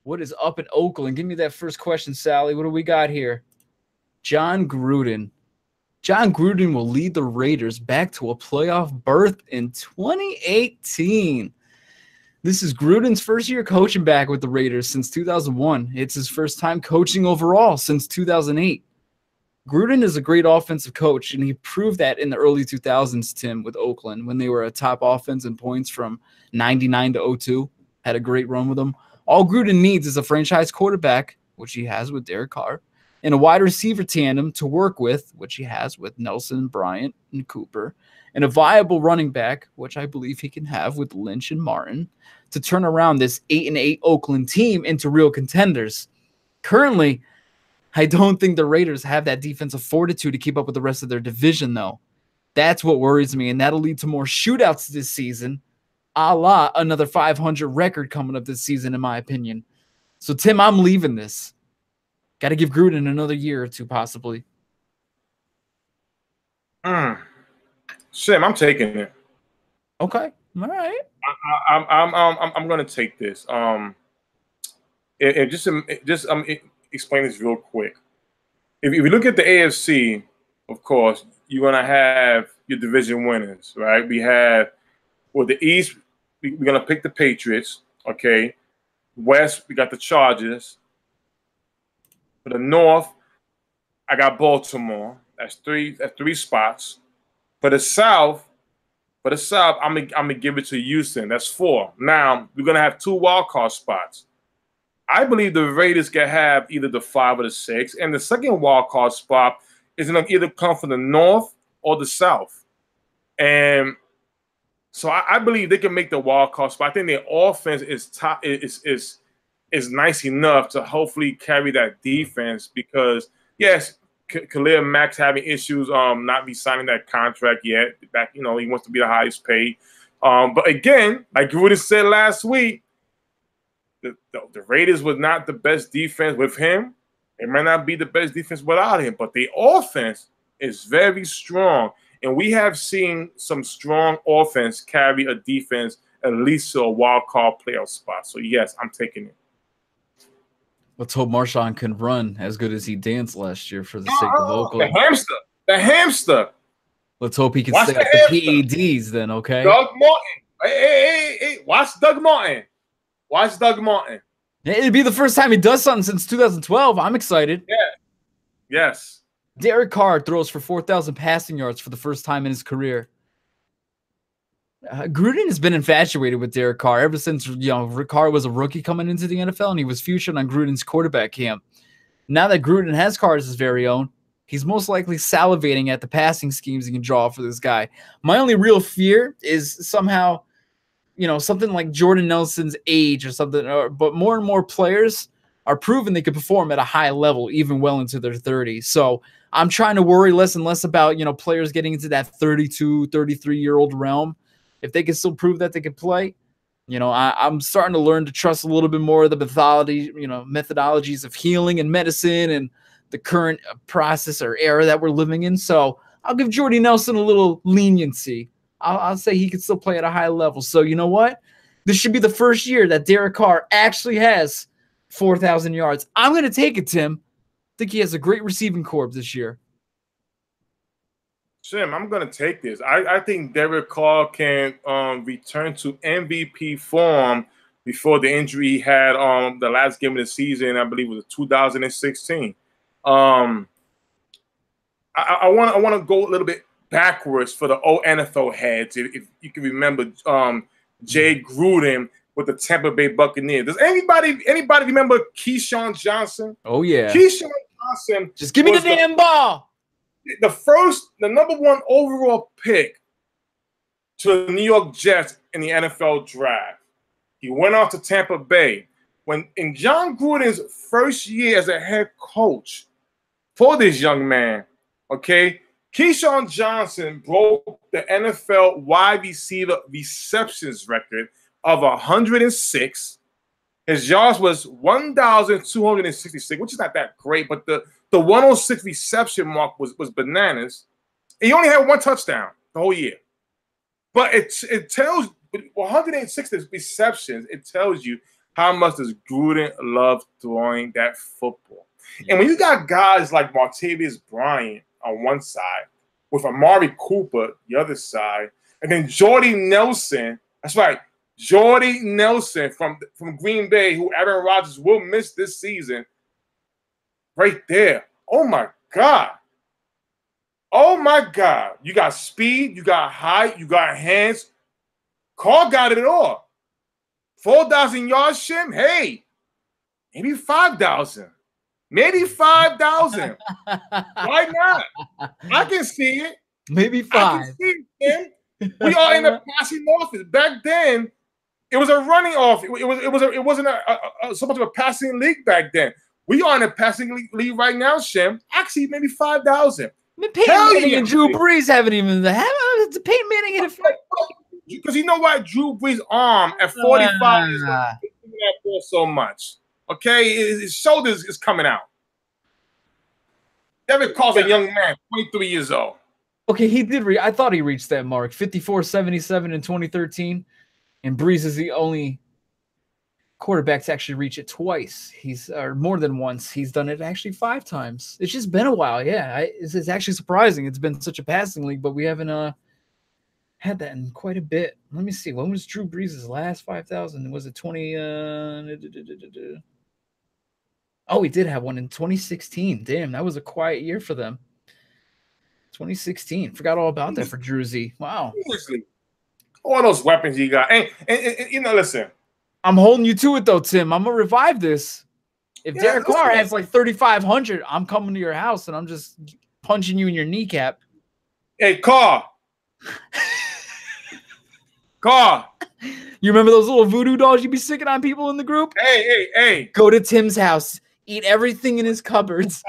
What is up in Oakland? Give me that first question, Sally. What do we got here? John Gruden. John Gruden will lead the Raiders back to a playoff berth in 2018. This is Gruden's first year coaching back with the Raiders since 2001. It's his first time coaching overall since 2008. Gruden is a great offensive coach, and he proved that in the early 2000s, Tim, with Oakland, when they were a top offense in points from 99 to 02. Had a great run with them. All Gruden needs is a franchise quarterback, which he has with Derek Carr, and a wide receiver tandem to work with, which he has with Nelson, Bryant, and Cooper, and a viable running back, which I believe he can have with Lynch and Martin, to turn around this 8-8 Oakland team into real contenders. Currently, I don't think the Raiders have that defensive fortitude to keep up with the rest of their division, though. That's what worries me, and that'll lead to more shootouts this season, a la another 500 record coming up this season, in my opinion. So, Tim, I'm leaving this. Got to give Gruden another year or two, possibly. Shim, I'm taking it. Okay, all right. I'm gonna take this. Explain this real quick. If you look at the AFC, of course, you're gonna have your division winners, right? We have the East. We're gonna pick the Patriots. Okay. West, we got the Chargers. For the North, I got Baltimore. That's three spots. For the South, I'm gonna give it to Houston. That's 4. Now we're gonna have 2 wild card spots. I believe the Raiders can have either the 5 or the 6, and the second wild card spot is gonna either come from the North or the South. And so I believe they can make the wild card spot. I think their offense is nice enough to hopefully carry that defense because yes. Khalil Mack's having issues not be signing that contract yet. Back, he wants to be the highest paid. But again, like Gruden said last week, the Raiders was not the best defense with him. It might not be the best defense without him, but the offense is very strong. And we have seen some strong offense carry a defense at least to a wild card playoff spot. So yes, I'm taking it. Let's hope Marshawn can run as good as he danced last year for the sake of Oakland. The hamster. Let's hope he can stay off the PEDs then, okay? Doug Martin. Hey. Watch Doug Martin. It'd be the first time he does something since 2012. I'm excited. Yeah. Yes. Derek Carr throws for 4,000 passing yards for the first time in his career. Gruden has been infatuated with Derek Carr ever since Carr was a rookie coming into the NFL, and he was featured on Gruden's quarterback camp. Now that Gruden has Carr as his very own, he's most likely salivating at the passing schemes he can draw for this guy. My only real fear is somehow, something like Jordy Nelson's age or something. But more and more players are proving they can perform at a high level, even well into their 30s. So I'm trying to worry less and less about players getting into that 32, 33-year-old realm. If they can still prove that they can play, I'm starting to learn to trust a little bit more of the methodologies of healing and medicine and the current process or era that we're living in. So I'll give Jordy Nelson a little leniency. I'll say he can still play at a high level. So you know what? This should be the first year that Derek Carr actually has 4,000 yards. I'm going to take it, Tim. I think he has a great receiving corps this year. Shim, I'm going to take this. I think Derek Carr can return to MVP form before the injury he had the last game of the season. I believe it was 2016. I want to go a little bit backwards for the old NFL heads. If you can remember Jay Gruden with the Tampa Bay Buccaneers. Does anybody remember Keyshawn Johnson? Oh, yeah. Keyshawn Johnson. Just give me the damn ball. The number 1 overall pick to the New York Jets in the NFL draft. He went off to Tampa Bay. When in John Gruden's first year as a head coach for this young man, okay, Keyshawn Johnson broke the NFL wide receiver receptions record of 106. His yards was 1,266, which is not that great, but the 106 reception mark was bananas. He only had 1 touchdown the whole year. But it tells 106 receptions, it tells you how much does Gruden love throwing that football. And when you got guys like Martavis Bryant on one side, with Amari Cooper the other side, and then Jordy Nelson, that's right, Jordy Nelson from Green Bay, who Aaron Rodgers will miss this season, right there. Oh, my God. Oh, my God. You got speed, you got height, you got hands. Carr got it all. 4,000 yards, Shim? Hey, maybe 5,000. Maybe 5,000. Why not? I can see it. Maybe I 5. can see it, Tim. We are in a passing offense. Back then, it was a running off. It wasn't so much of a passing league back then. We are in a passing league right now, Shim. Actually, maybe 5,000. Peyton Manning and Drew Brees haven't even. Peyton Manning hit it. Because you know what? Drew Brees' arm at 45 is not so much. Okay, his shoulders is coming out. David Carr's a young man, 23 years old. Okay, he did. I thought he reached that mark, 54-77 in 2013, and Brees is the only quarterback to actually reach it twice. Or more than once. He's done it actually 5 times. It's just been a while. Yeah, it's actually surprising. It's been such a passing league, but we haven't had that in quite a bit. Let me see. When was Drew Brees' last 5,000? Was it 20? Oh, he did have one in 2016. Damn, that was a quiet year for them. 2016. Forgot all about that for Druzy. Wow. Seriously. All those weapons you got. And you know, listen. I'm holding you to it, though, Tim. I'm going to revive this. If Derek Carr has like 3,500, I'm coming to your house and I'm just punching you in your kneecap. Hey, Carr. Carr. You remember those little voodoo dolls you be sticking on people in the group? Hey. Go to Tim's house. Eat everything in his cupboards.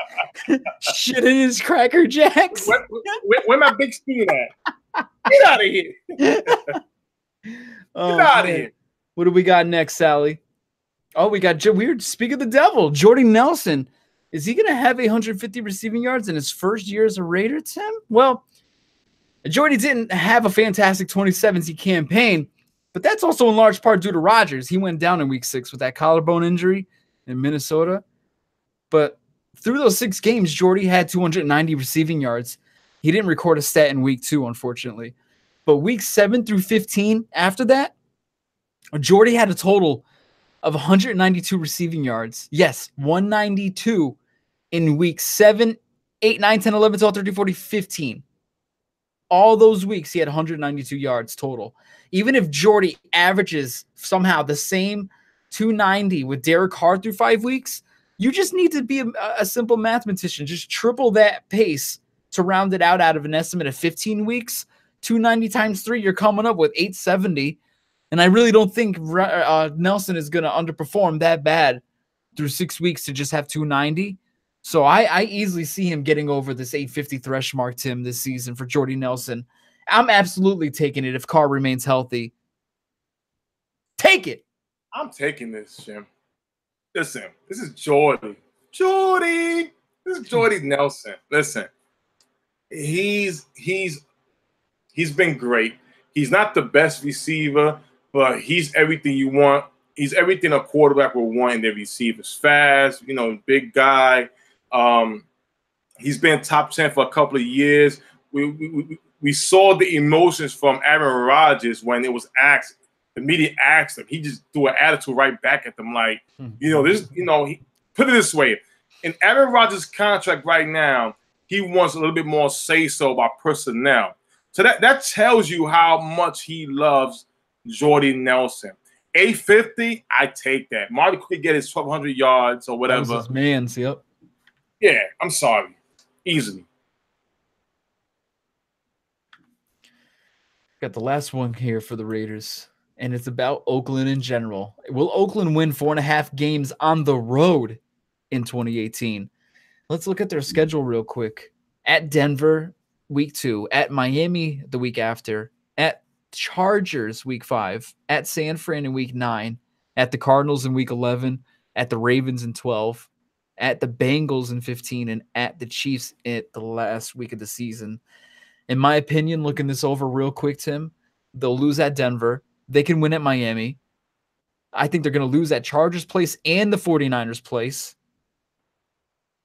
Shit in his Cracker Jacks. Where my big spoon at? Get out of here. Get out of here. What do we got next, Sally? Oh, we got weird. Speak of the devil, Jordy Nelson. Is he going to have 150 receiving yards in his first year as a Raider, Tim? Well, Jordy didn't have a fantastic 2017 campaign, but that's also in large part due to Rodgers. He went down in week 6 with that collarbone injury in Minnesota. But through those 6 games, Jordy had 290 receiving yards. He didn't record a stat in week 2, unfortunately. But weeks 7 through 15 after that, Jordy had a total of 192 receiving yards. Yes, 192 in weeks 7, 8, 9, 10, 11, 12, 13, 14, 15. All those weeks, he had 192 yards total. Even if Jordy averages somehow the same 290 with Derek Carr through 5 weeks, you just need to be a simple mathematician. Just triple that pace to round it out of an estimate of 15 weeks. 290 times 3, you're coming up with 870. And I really don't think Nelson is going to underperform that bad through 6 weeks to just have 290. So I easily see him getting over this 850 thresh mark, Tim, this season for Jordy Nelson. I'm absolutely taking it if Carr remains healthy. Take it. I'm taking this, Jim. Listen, this is Jordy. Jordy. This is Jordy Nelson. Listen, he's been great. He's not the best receiver, but he's everything you want. He's everything a quarterback will want in their receivers. Fast, big guy. He's been top 10 for a couple of years. We saw the emotions from Aaron Rodgers when it was asked. The media asked him. He just threw an attitude right back at them, like, he put it this way: in Aaron Rodgers' contract right now, he wants a little bit more say-so about personnel. So that tells you how much he loves Jordy Nelson. 850, I take that. Marty could get his 1,200 yards or whatever. That was his man's, yep. Yeah, I'm sorry. Easily. Got the last one here for the Raiders, and it's about Oakland in general. Will Oakland win 4.5 games on the road in 2018? Let's look at their schedule real quick. At Denver, week 2. At Miami, the week after. At Chargers, week 5. At San Fran in week 9. At the Cardinals in week 11. At the Ravens in 12. At the Bengals in 15. And at the Chiefs at the last week of the season. In my opinion, looking this over real quick, Tim, they'll lose at Denver. They can win at Miami. I think they're going to lose at Chargers place and the 49ers place.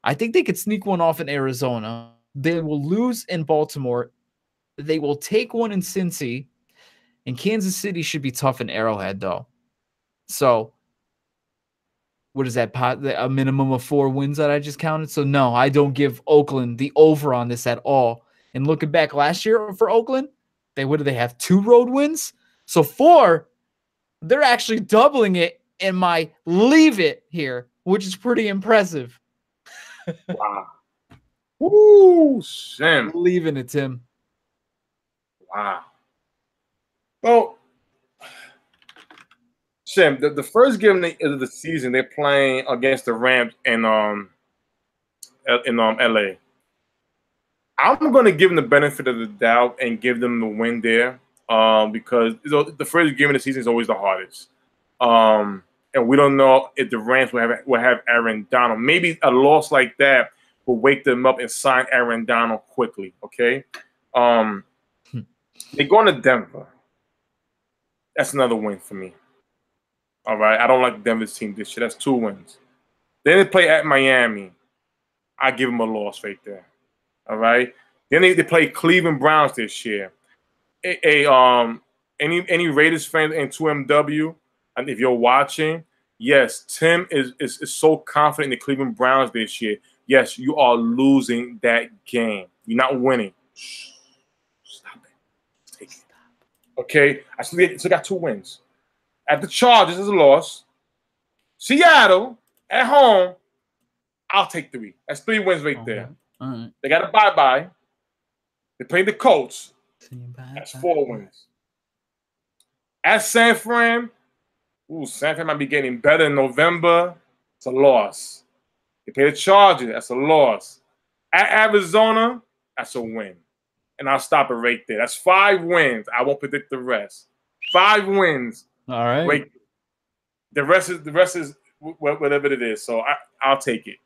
I think they could sneak one off in Arizona. They will lose in Baltimore. They will take one in Cincy. And Kansas City should be tough in Arrowhead, though. So, what is that? A minimum of 4 wins that I just counted? So, no, I don't give Oakland the over on this at all. And looking back last year for Oakland, what do they have? 2 road wins? So 4, they're actually doubling it in my leave it here, which is pretty impressive. Wow. Woo, Shim. Leaving it, Tim. Wow. Well, Shim, the first game of the season, they're playing against the Rams in LA. I'm going to give them the benefit of the doubt and give them the win there, because the first game of the season is always the hardest. And we don't know if the Rams will have Aaron Donald. Maybe a loss like that will wake them up and sign Aaron Donald quickly. Okay, they're going to Denver. That's another win for me. All right, I don't like Denver's team this year. That's 2 wins. Then they play at Miami. I give them a loss right there. All right. Then they play Cleveland Browns this year. Any Raiders fans in 2MW, and if you're watching, yes, Tim is so confident in the Cleveland Browns this year. Yes, you are losing that game. You're not winning. Shh. Stop it. Take it. Okay. I still got 2 wins. At the Chargers is a loss. Seattle at home, I'll take 3. That's 3 wins right there. All right. They got a bye-bye. They played the Colts. That's 4 wins. At San Fran, San Fran might be getting better in November. It's a loss. They play the Chargers. That's a loss. At Arizona, that's a win. And I'll stop it right there. That's 5 wins. I won't predict the rest. 5 wins. All right. Wait. The rest is whatever it is. So I'll take it.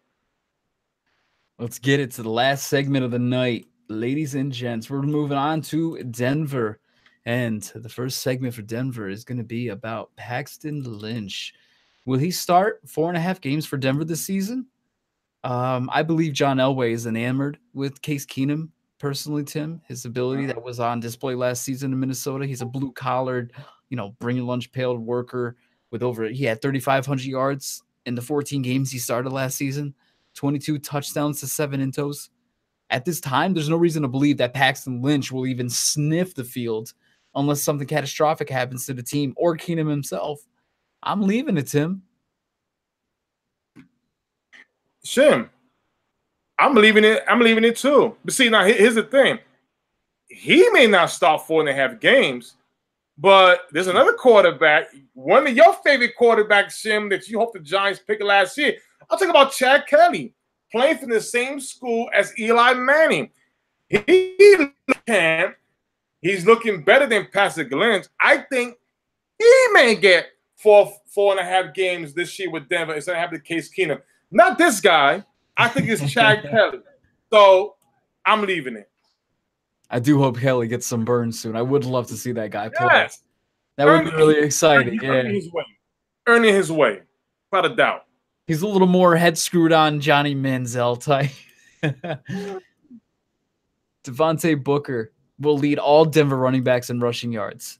Let's get it to the last segment of the night. Ladies and gents, we're moving on to Denver. And the first segment for Denver is going to be about Paxton Lynch. Will he start 4.5 games for Denver this season? I believe John Elway is enamored with Case Keenum, personally, Tim. His ability that was on display last season in Minnesota. He's a blue-collared, bring your lunch pail worker with he had 3,500 yards in the 14 games he started last season, 22 touchdowns to 7 intos. At this time, there's no reason to believe that Paxton Lynch will even sniff the field unless something catastrophic happens to the team or Keenum himself. I'm leaving it, Tim. Shim, I'm leaving it. I'm leaving it too. But see, now here's the thing. He may not start 4.5 games, but there's another quarterback, one of your favorite quarterbacks, Shim, that you hope the Giants picked last year. I'll talk about Chad Kelly, playing from the same school as Eli Manning. He's looking better than Patrick Lynch. I think he may get 4.5 games this year with Denver instead of having Case Keenum. Not this guy. I think it's Chad Kelly. So I'm leaving it. I do hope Kelly gets some burns soon. I would love to see that guy play. Yes. That would be really exciting. Earning his way, without a doubt. He's a little more head screwed on Johnny Manziel type. Devante Booker will lead all Denver running backs in rushing yards.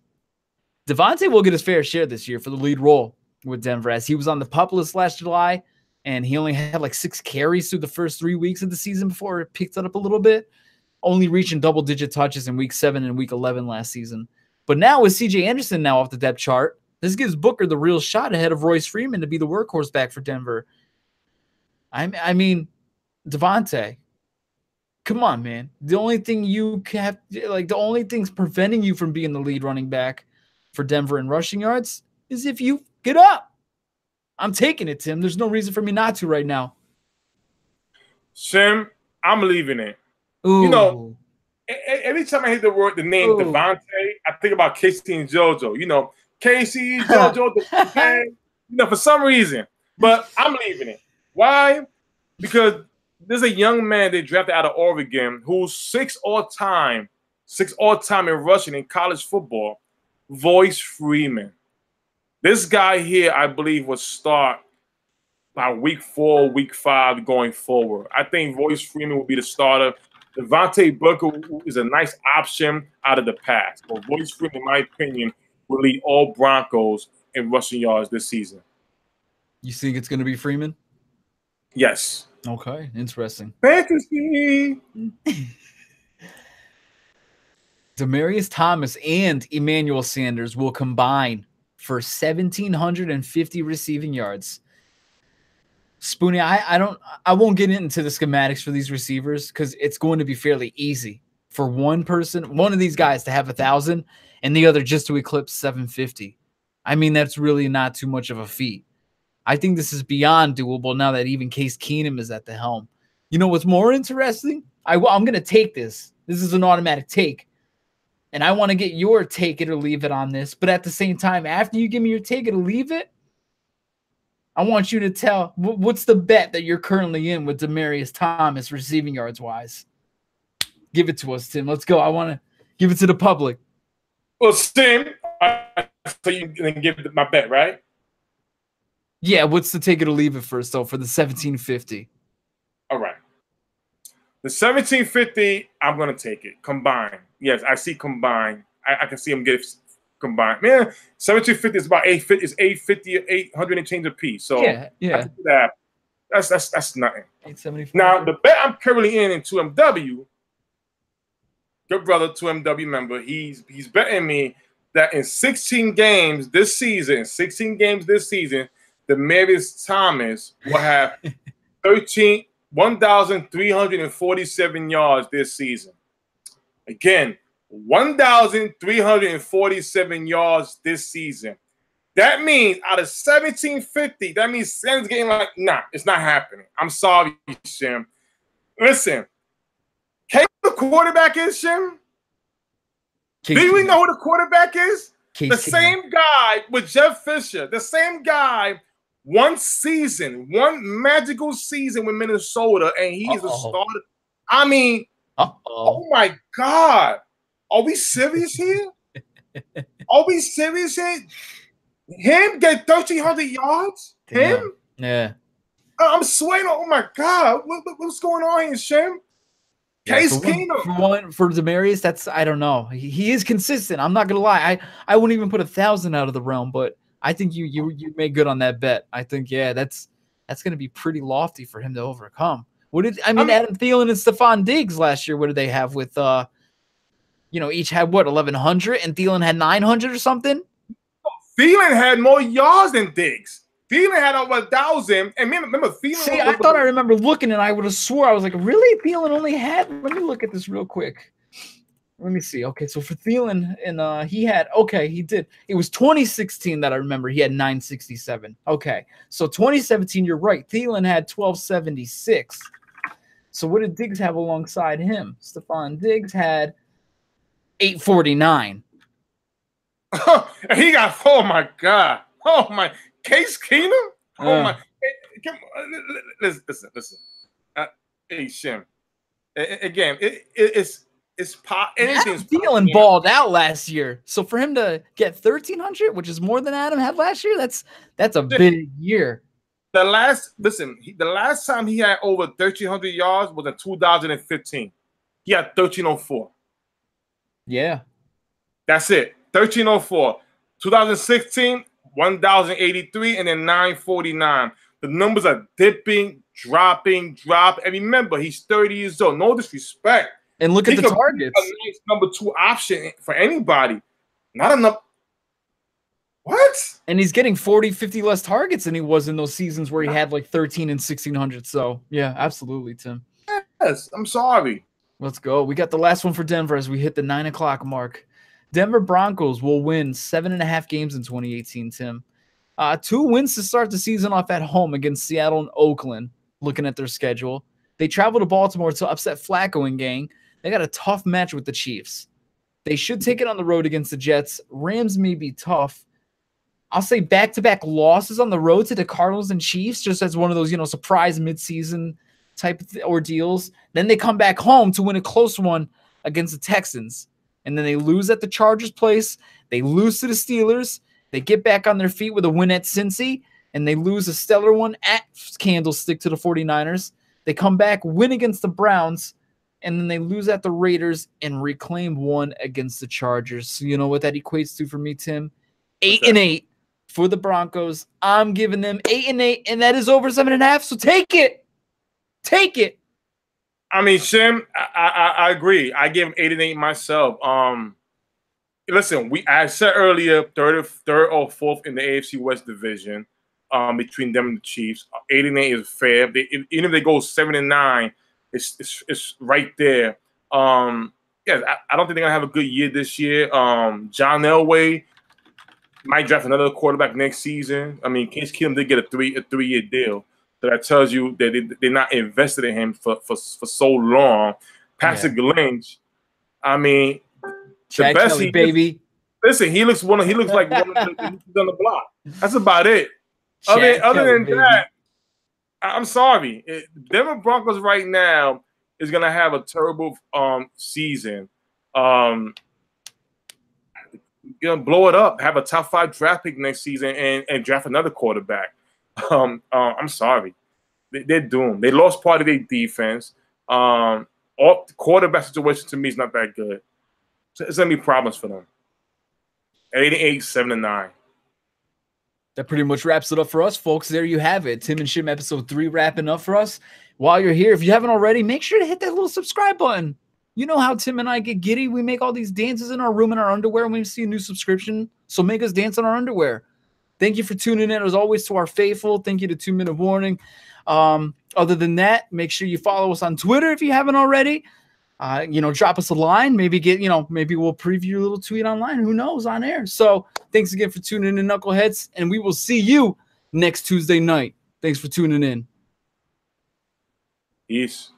Devante will get his fair share this year for the lead role with Denver, as he was on the PUP list last July, and he only had like 6 carries through the first 3 weeks of the season before it picked it up a little bit, only reaching double-digit touches in Week 7 and Week 11 last season. But now with C.J. Anderson now off the depth chart, this gives Booker the real shot ahead of Royce Freeman to be the workhorse back for Denver. I mean, Devante, come on, man. The only thing the only thing's preventing you from being the lead running back for Denver in rushing yards is if you get up. I'm taking it, Tim. There's no reason for me not to right now. Shim, I'm leaving it. Ooh. Every time I hear the name Devante, I think about Casey and JoJo. Casey, JoJo, for some reason. But I'm leaving it. Why? Because there's a young man they drafted out of Oregon who's 6th all-time in rushing in college football, Royce Freeman. This guy here, I believe, will start by Week 4, Week 5 going forward. I think Royce Freeman will be the starter. Devante Booker is a nice option out of the pass. But Royce Freeman, in my opinion, will lead all Broncos in rushing yards this season. You think it's going to be Freeman? Yes. Okay, interesting. Fantasy. Demaryius Thomas and Emmanuel Sanders will combine for 1,750 receiving yards. Spoonie, I won't get into the schematics for these receivers because it's going to be fairly easy for one of these guys to have 1,000 and the other just to eclipse 750. I mean, that's really not too much of a feat. I think this is beyond doable now that even Case Keenum is at the helm. You know what's more interesting? I'm going to take this. This is an automatic take. And I want to get your take it or leave it on this. But at the same time, after you give me your take it or leave it, I want you to tell what's the bet that you're currently in with Demaryius Thomas receiving yards wise. Give it to us, Tim. Let's go. I want to give it to the public. Well, Tim, so you can give my bet, right? Yeah, what's the take it or leave it first, though, for the 1750? All right. The 1750, I'm going to take it. Combined. Yes, I see combined. I can see him get combined. Man, 1750 is about 850, 800 and change a piece. So yeah. That's nothing. 875. Now, the bet I'm currently in 2MW, good brother, 2MW member, he's betting me that in 16 games this season, Demaryius Thomas will have 1,347 yards this season. Again, 1,347 yards this season. That means out of 1,750, that means Sam's getting like, nah, it's not happening. I'm sorry, Shim. Listen, can you know who the quarterback is, Shim? Do you know who the quarterback is? The same guy with Jeff Fisher, the same guy, one magical season with Minnesota, and he is a starter. I mean, oh my God. Are we serious here? Him get 1,300 yards? Damn. Him? Yeah. I'm sweating. Oh my God. What's going on here, Shim? Case Keenum. For Demaryius, that's, I don't know. He is consistent. I'm not gonna lie. I wouldn't even put 1,000 out of the realm, but I think you made good on that bet. I think that's gonna be pretty lofty for him to overcome. Adam Thielen and Stephon Diggs last year? What did they have with each had 1,100 and Thielen had 900 or something? Thielen had more yards than Diggs. Thielen had over 1,000. And remember, Thielen. See, I thought I remember looking, and I would have swore I was like, really? Thielen only had. Let me look at this real quick. Let me see. Okay, so for Thielen, and he did. It was 2016 that I remember. He had 967. Okay, so 2017, you're right. Thielen had 1,276. So what did Diggs have alongside him? Stephon Diggs had 849. He got, oh my God. Oh my, Case Keenum? Oh my. Listen. Hey, Shim. Again, anything's Thielen balled out last year. So for him to get 1,300, which is more than Adam had last year, that's a big year. The last time he had over 1,300 yards was in 2015. He had 1,304. Yeah. That's it. 1,304. 2016, 1,083, and then 949. The numbers are dipping, dropping. And remember, he's 30 years old. No disrespect. And look at the targets. A nice number 2 option for anybody. Not enough. What? And he's getting 40, 50 less targets than he was in those seasons where he had like 1,300 and 1,600. So, yeah, absolutely, Tim. Yes, I'm sorry. Let's go. We got the last one for Denver as we hit the 9 o'clock mark. Denver Broncos will win 7.5 games in 2018, Tim. 2 wins to start the season off at home against Seattle and Oakland, looking at their schedule. They travel to Baltimore to upset Flacco and gang. They got a tough match with the Chiefs. They should take it on the road against the Jets. Rams may be tough. I'll say back-to-back losses on the road to the Cardinals and Chiefs, just as one of those, surprise midseason type of ordeals. Then they come back home to win a close one against the Texans. And then they lose at the Chargers' place. They lose to the Steelers. They get back on their feet with a win at Cincy. And they lose a stellar one at Candlestick to the 49ers. They come back, win against the Browns. And then they lose at the Raiders and reclaim one against the Chargers. So you know what that equates to for me, Tim? 8-8 for the Broncos. I'm giving them 8-8, and that is over 7.5. So take it. Take it. I mean, Shim, I agree. I give him 8-8 myself. Listen, I said earlier, third or fourth in the AFC West division. between them and the Chiefs. 8-8 is fair. Even if they go 7-9, it's right there. Yeah, I don't think they're gonna have a good year this year. John Elway might draft another quarterback next season. I mean, Case Keenum did get a 3-year deal, so that tells you that they're not invested in him for so long. Patrick Lynch, I mean, Chad the best Kelly, baby. Listen, he looks like one of the on the block. That's about it. Other than that, I'm sorry. Denver Broncos right now is gonna have a terrible season. Gonna blow it up, have a top 5 draft pick next season, and draft another quarterback. I'm sorry. They're doomed. They lost part of their defense. All the quarterback situation to me is not that good. So it's gonna be problems for them. 8-8, 7-9. That pretty much wraps it up for us, folks. There you have it. Tim and Shim episode 3 wrapping up for us. While you're here, if you haven't already, make sure to hit that little subscribe button. You know how Tim and I get giddy. We make all these dances in our room in our underwear when we see a new subscription. So make us dance in our underwear. Thank you for tuning in, as always, to our faithful. Thank you to 2 Minute Warning. Other than that, make sure you follow us on Twitter if you haven't already. Drop us a line. Maybe maybe we'll preview a little tweet online. Who knows, on air. So thanks again for tuning in, Knuckleheads, and we will see you next Tuesday night. Thanks for tuning in. Peace.